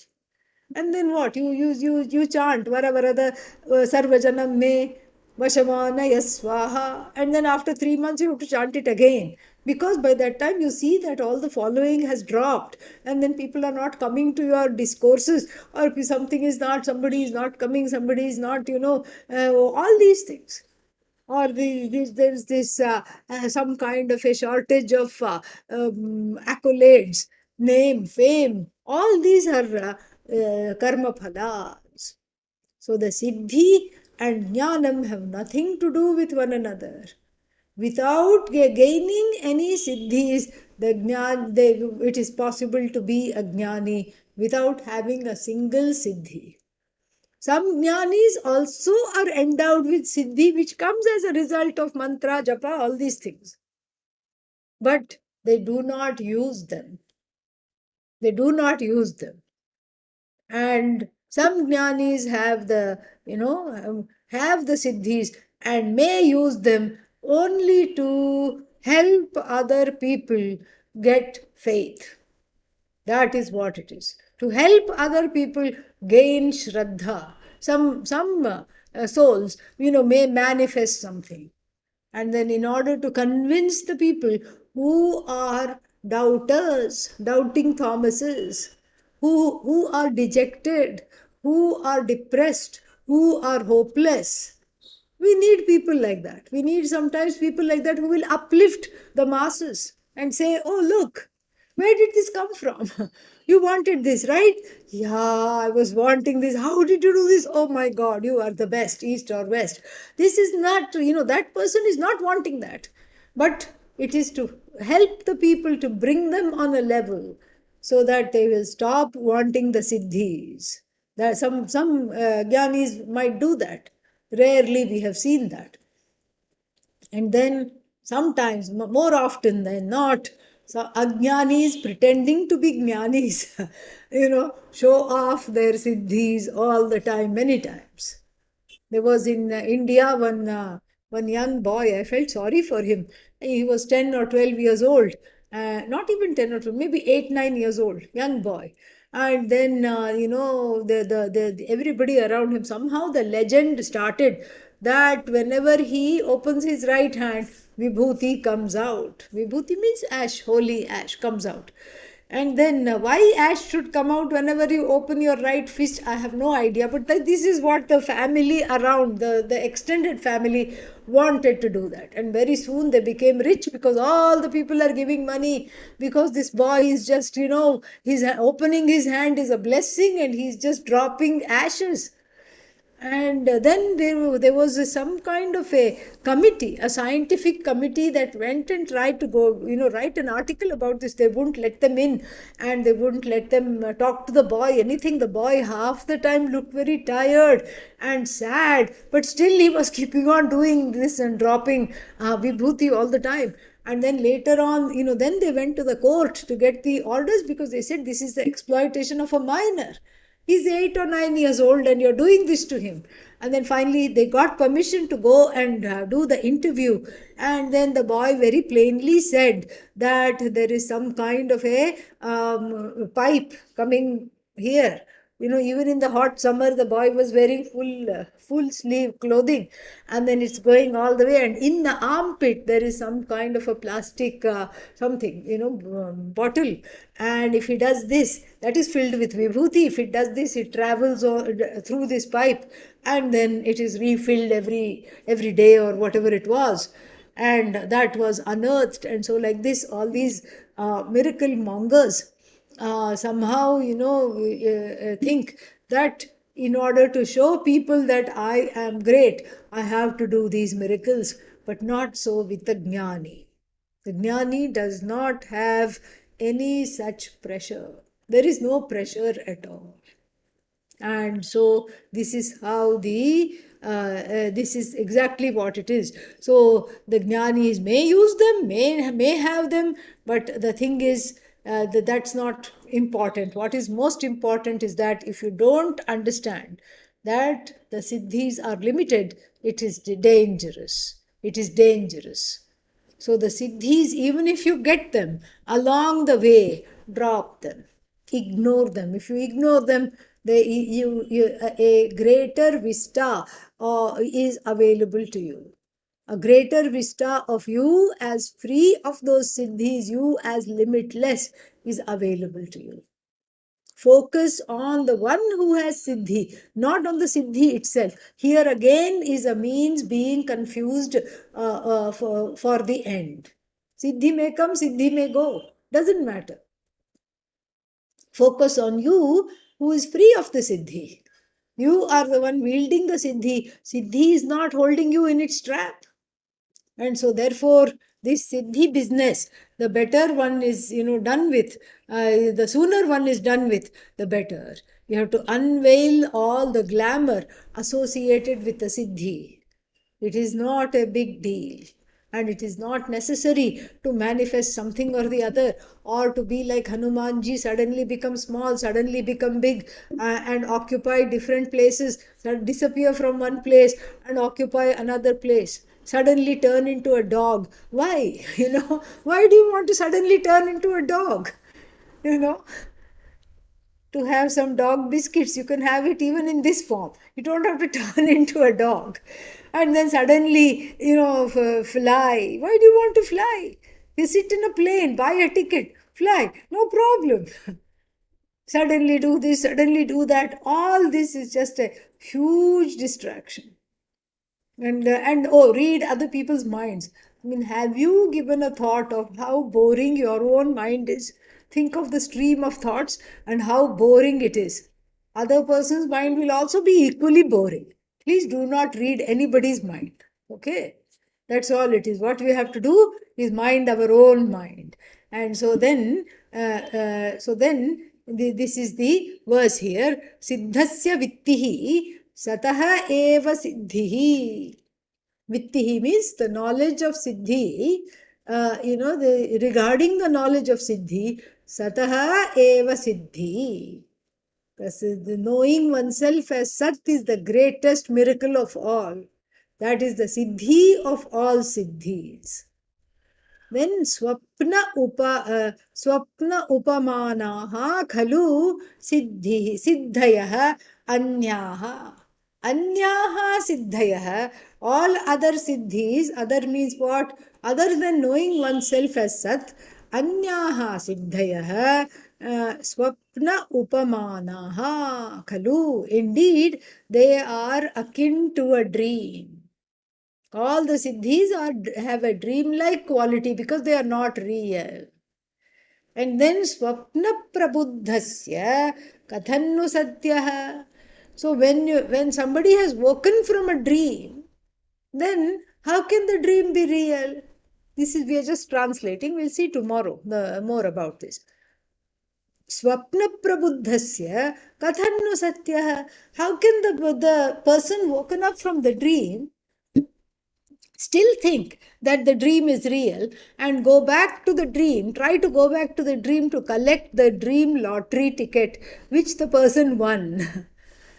A: And then what? You chant vara vara the sarvajanam me vashamana yaswaha. And then after 3 months you have to chant it again. Because by that time you see that all the following has dropped. And then people are not coming to your discourses. Or if somebody is not coming, somebody is not, all these things. Or there's this some kind of a shortage of accolades, name, fame. All these are karma phalas. So the siddhi and jnanam have nothing to do with one another. Without gaining any siddhis, it is possible to be a jnani without having a single siddhi. Some jnanis also are endowed with siddhi, which comes as a result of mantra, japa, all these things. But they do not use them. They do not use them. And some jnanis have the siddhis and may use them only to help other people get faith. That is what it is. To help other people gain shraddha. Some souls, may manifest something. And then in order to convince the people who are doubters, doubting Thomases, who are dejected, who are depressed, who are hopeless, we need people like that. We need sometimes people like that who will uplift the masses and say, oh, look, where did this come from? You wanted this, right? Yeah, I was wanting this. How did you do this? Oh my God, you are the best, east or west. This is not, that person is not wanting that. But it is to help the people, to bring them on a level so that they will stop wanting the siddhis. That some jnanis might do that. Rarely we have seen that. And then sometimes, more often than not, so ajnanis pretending to be jnanis, show off their siddhis all the time, many times. There was in India one young boy. I felt sorry for him. He was 10 or 12 years old. Not even 10 or 12, maybe 8, 9 years old, young boy. And then everybody around him, somehow the legend started that whenever he opens his right hand, vibhuti comes out. Vibhuti means ash, holy ash comes out. And then why ash should come out whenever you open your right fist, I have no idea. But this is what the family around, the extended family wanted to do that. And very soon they became rich because all the people are giving money, because this boy is just, he's opening his hand is a blessing and he's just dropping ashes. And then there was some kind of a committee, a scientific committee that went and tried to go, write an article about this. They wouldn't let them in, and they wouldn't let them talk to the boy, anything. The boy half the time looked very tired and sad, but still he was keeping on doing this and dropping vibhuti all the time. And then later on, then they went to the court to get the orders, because they said this is the exploitation of a minor. He's 8 or 9 years old and you're doing this to him. And then finally they got permission to go and do the interview. And then the boy very plainly said that there is some kind of a pipe coming here. Even in the hot summer, the boy was wearing full sleeve clothing, and then it's going all the way. And in the armpit, there is some kind of a plastic something, bottle. And if he does this, that is filled with vibhuti. If it does this, it travels through this pipe, and then it is refilled every day or whatever it was. And that was unearthed. And so, like this, all these miracle mongers somehow think that in order to show people that I am great, I have to do these miracles. But not so with the jnani. The jnani does not have any such pressure. There is no pressure at all. And so this is how this is exactly what it is. So the jnanis may use them, may have them, but the thing is that's not important. What is most important is that if you don't understand that the siddhis are limited, it is dangerous. It is dangerous. So the siddhis, even if you get them, along the way, drop them, ignore them. If you ignore them, a greater vista is available to you. A greater vista of you as free of those siddhis, you as limitless, is available to you. Focus on the one who has siddhi, not on the siddhi itself. Here again is a means being confused for the end. Siddhi may come, siddhi may go. Doesn't matter. Focus on you who is free of the siddhi. You are the one wielding the siddhi. Siddhi is not holding you in its trap. And so therefore this siddhi business, the better one is done with, the sooner one is done with, the better. You have to unveil all the glamour associated with the siddhi. It is not a big deal. And it is not necessary to manifest something or the other, or to be like Hanumanji, suddenly become small, suddenly become big, and occupy different places, disappear from one place and occupy another place. Suddenly turn into a dog. Why? Why do you want to suddenly turn into a dog? You know, to have some dog biscuits. You can have it even in this form. You don't have to turn into a dog. And then suddenly, fly. Why do you want to fly? You sit in a plane, buy a ticket, fly, no problem. Suddenly do this, suddenly do that. All this is just a huge distraction. And oh, read other people's minds. I mean, have you given a thought of how boring your own mind is? Think of the stream of thoughts and how boring it is. Other person's mind will also be equally boring. Please do not read anybody's mind. Okay? That's all it is. What we have to do is mind our own mind. And this is the verse here. Siddhasya vittihi satah eva siddhihi. Vittihi means the knowledge of siddhi. Regarding the knowledge of siddhi, satah eva siddhi. The knowing oneself as such is the greatest miracle of all. That is the siddhi of all siddhis. Then swapna upamanaha khalu siddhayah anyaha. Anyaha siddhayah, all other siddhis, other means what? Other than knowing oneself as Sat, anyaha siddhayah swapna upamanaha khalu. Indeed, they are akin to a dream. All the siddhis have a dream-like quality because they are not real. And then swapna prabuddhasya kathannu satyah. So when somebody has woken from a dream, then how can the dream be real? This is, we are just translating. We'll see tomorrow more about this. Swapna prabuddhasya kathannu satyah. How can the person woken up from the dream still think that the dream is real and go back to the dream, try to go back to the dream to collect the dream lottery ticket which the person won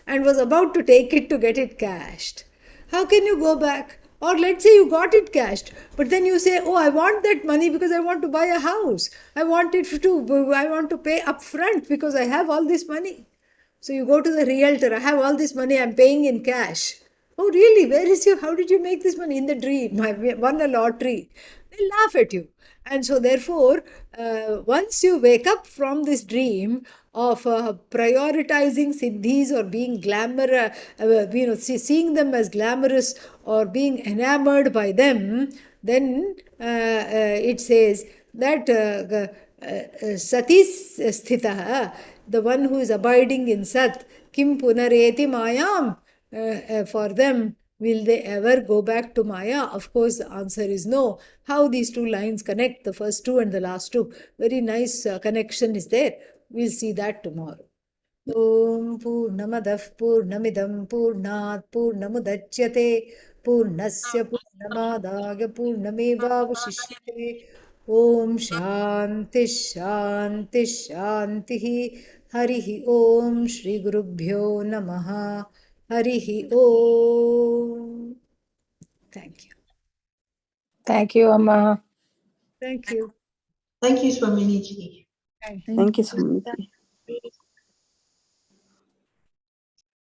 A: and was about to take it to get it cashed? How can you go back? Or let's say you got it cashed, but then you say, "Oh, I want that money because I want to buy a house. I want to pay upfront because I have all this money." So you go to the realtor, "I have all this money, I'm paying in cash." "Oh, really? Where is your, how did you make this money?" "In the dream. I won a lottery." They laugh at you. And so, therefore, once you wake up from this dream of prioritizing siddhis or being seeing them as glamorous or being enamored by them, then it says that satis sthitah, the one who is abiding in Sat, kim punareti mayam, for them, will they ever go back to Maya? Of course, the answer is no. How these two lines connect, the first two and the last two, very nice connection is there. We'll see that tomorrow. ॐ पूर्णमदः पूर्णमिदं पूर्णात् पूर्णमुदच्यते पूर्णस्य पूर्णमादाय पूर्णमेवावशिष्यते ॐ शान्तिः शान्तिः शान्तिः हरिः ॐ श्रीगुरुभ्यो नमः हरिः ॐ Thank you.
B: Thank you, Amma.
A: Thank you.
C: Thank you, Swamini ji.
B: Thank you, Swamiji.